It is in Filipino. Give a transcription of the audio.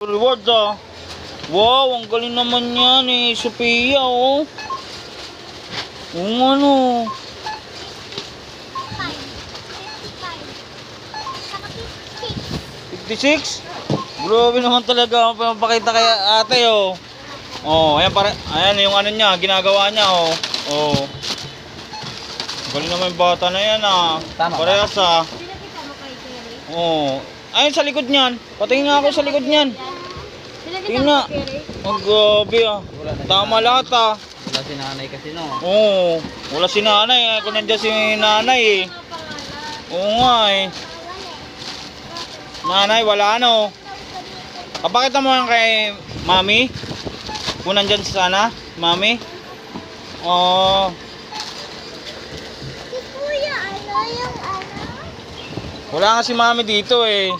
Rewards ah. Wow, ang galing naman yan eh. Sophia oh. Ano. 56? Grabe naman talaga ang papakita kay ate oh. Oh, ayan ayan yung ano niya, ginagawa niya oh. Oh. Galing naman yung bata na yan ah. Tama ba? Parehas ah. Oh. Ayun sa likod niyan. Patingin nga ako sa likod niyan. Tingnan nga. Ang gabi ah. Tama lahat ah. Wala si nanay kasi no. Oo. Wala si nanay eh. Kung nandiyan si nanay eh. Oo nga eh. Nanay wala ano. Kapakita mo yan kay mami. Kung nandyan sana. Mami. Oh. Si Kuya, ano yung ano? Wala nga si mami dito eh.